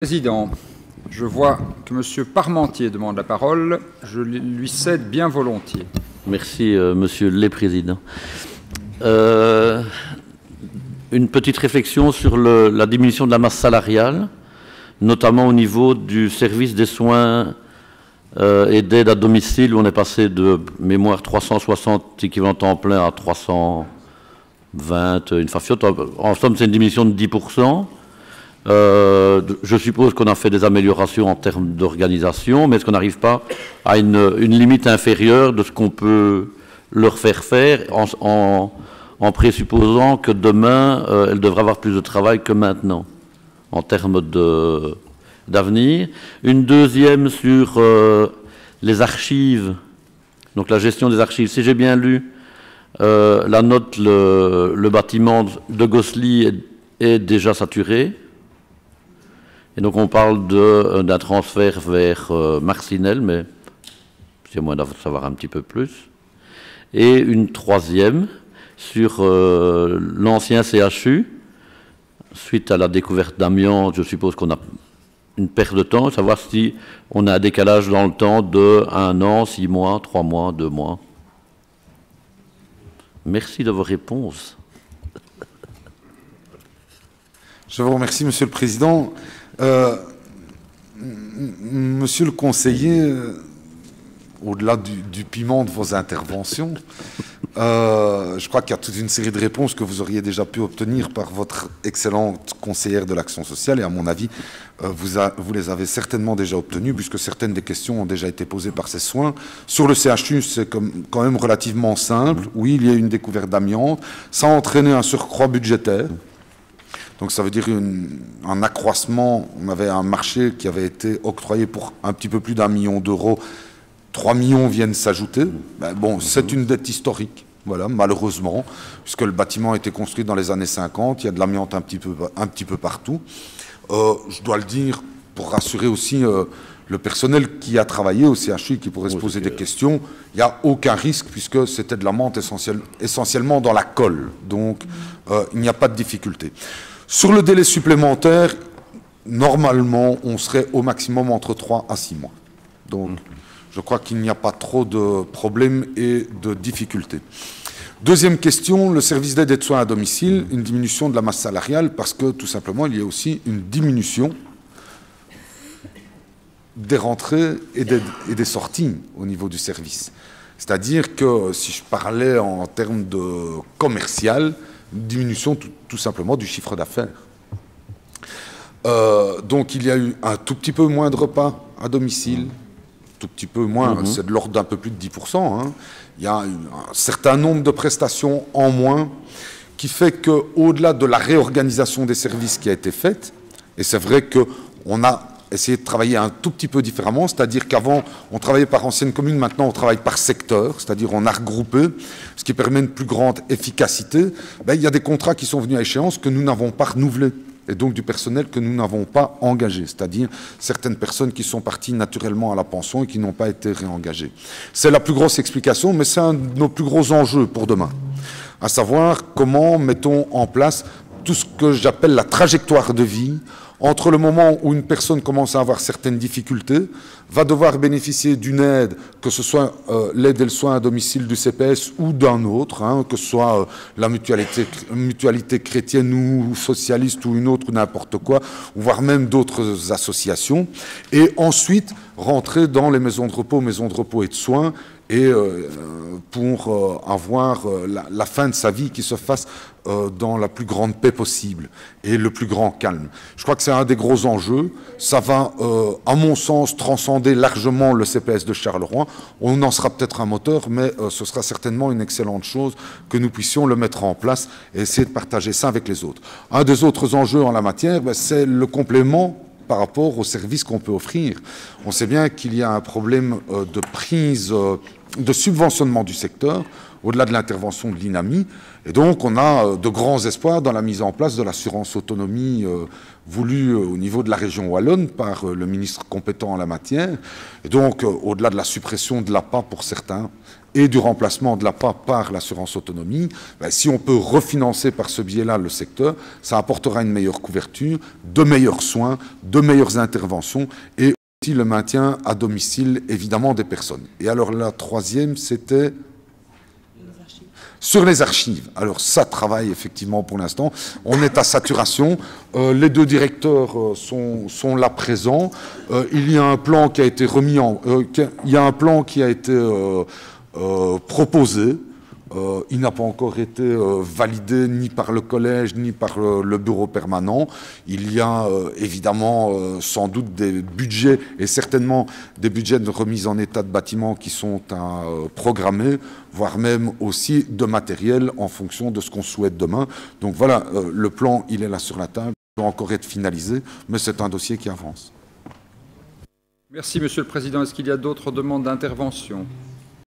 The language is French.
Président, je vois que M. Parmentier demande la parole. Je lui cède bien volontiers. Merci, Monsieur le Président. Une petite réflexion sur la diminution de la masse salariale, notamment au niveau du service des soins et d'aide à domicile, où on est passé de mémoire 360 équivalents temps plein à 320, une fafiote. En somme, c'est une diminution de 10%. Je suppose qu'on a fait des améliorations en termes d'organisation, mais est-ce qu'on n'arrive pas à une limite inférieure de ce qu'on peut leur faire en présupposant que demain, elles devraient avoir plus de travail que maintenant, en termes d'avenir. Une deuxième sur les archives, donc la gestion des archives. Si j'ai bien lu la note, le bâtiment de Gosselies est déjà saturé. Et donc on parle d'un transfert vers Marcinelle, mais c'est moins d'en savoir un petit peu plus. Et une troisième sur l'ancien CHU. Suite à la découverte d'amiante, je suppose qu'on a une perte de temps, savoir si on a un décalage dans le temps de 1 an, 6 mois, 3 mois, 2 mois. Merci de vos réponses. Je vous remercie, Monsieur le Président. Monsieur le conseiller, au-delà du piment de vos interventions, je crois qu'il y a toute une série de réponses que vous auriez déjà pu obtenir par votre excellente conseillère de l'action sociale, et à mon avis, vous les avez certainement déjà obtenues, puisque certaines des questions ont déjà été posées par ces soins. Sur le CHU, c'est quand même relativement simple. Oui, il y a une découverte d'amiante. Ça a entraîné un surcroît budgétaire. Donc ça veut dire un accroissement. On avait un marché qui avait été octroyé pour un petit peu plus d'1 million d'euros. 3 millions viennent s'ajouter. Ben bon, c'est une dette historique, voilà, malheureusement, puisque le bâtiment a été construit dans les années 50. Il y a de l'amiante un petit peu partout. Je dois le dire pour rassurer aussi le personnel qui a travaillé au CHU, qui pourrait se poser des questions. Il n'y a aucun risque puisque c'était de l'amiante essentiellement dans la colle. Donc il n'y a pas de difficulté. Sur le délai supplémentaire, normalement, on serait au maximum entre 3 à 6 mois. Donc, je crois qu'il n'y a pas trop de problèmes et de difficultés. Deuxième question, le service d'aide et de soins à domicile, une diminution de la masse salariale parce que, tout simplement, il y a aussi une diminution des rentrées et des sorties au niveau du service. C'est-à-dire que, si je parlais en termes de commercial, une diminution tout simplement du chiffre d'affaires. Donc il y a eu un tout petit peu moins de repas à domicile, tout petit peu moins, c'est de l'ordre d'un peu plus de 10%. Hein. Il y a un certain nombre de prestations en moins qui fait qu'au-delà de la réorganisation des services qui a été faite, et c'est vrai qu'on a essayé de travailler un tout petit peu différemment, c'est-à-dire qu'avant, on travaillait par ancienne commune, maintenant on travaille par secteur, c'est-à-dire on a regroupé, ce qui permet une plus grande efficacité. Ben, il y a des contrats qui sont venus à échéance que nous n'avons pas renouvelés, et donc du personnel que nous n'avons pas engagé, c'est-à-dire certaines personnes qui sont parties naturellement à la pension et qui n'ont pas été réengagées. C'est la plus grosse explication, mais c'est un de nos plus gros enjeux pour demain, à savoir comment mettons en place tout ce que j'appelle la trajectoire de vie, entre le moment où une personne commence à avoir certaines difficultés, va devoir bénéficier d'une aide, que ce soit l'aide et le soin à domicile du CPS ou d'un autre, hein, que ce soit la mutualité chrétienne ou socialiste ou une autre ou n'importe quoi, voire même d'autres associations, et ensuite rentrer dans les maisons de repos et de soins, et pour avoir la fin de sa vie qui se fasse dans la plus grande paix possible et le plus grand calme. Je crois que c'est un des gros enjeux. Ça va, à mon sens, transcender largement le CPS de Charleroi. On en sera peut-être un moteur, mais ce sera certainement une excellente chose que nous puissions le mettre en place et essayer de partager ça avec les autres. Un des autres enjeux en la matière, c'est le complément par rapport aux services qu'on peut offrir. On sait bien qu'il y a un problème de prise, de subventionnement du secteur, au-delà de l'intervention de l'INAMI. Et donc, on a de grands espoirs dans la mise en place de l'assurance autonomie voulu au niveau de la région wallonne par le ministre compétent en la matière. Et donc, au-delà de la suppression de l'APA pour certains et du remplacement de l'APA par l'assurance autonomie, si on peut refinancer par ce biais-là le secteur, ça apportera une meilleure couverture, de meilleurs soins, de meilleures interventions et aussi le maintien à domicile, évidemment, des personnes. Et alors, la troisième, c'était... Sur les archives, alors ça travaille effectivement pour l'instant. On est à saturation. Les deux directeurs sont là présents. Il y a un plan qui a été proposé. Il n'a pas encore été validé ni par le collège ni par le bureau permanent. Il y a évidemment sans doute des budgets et certainement des budgets de remise en état de bâtiments qui sont à programmer, voire même aussi de matériel en fonction de ce qu'on souhaite demain. Donc voilà, le plan, il est là sur la table, il doit encore être finalisé, mais c'est un dossier qui avance. Merci, Monsieur le Président. Est-ce qu'il y a d'autres demandes d'intervention ?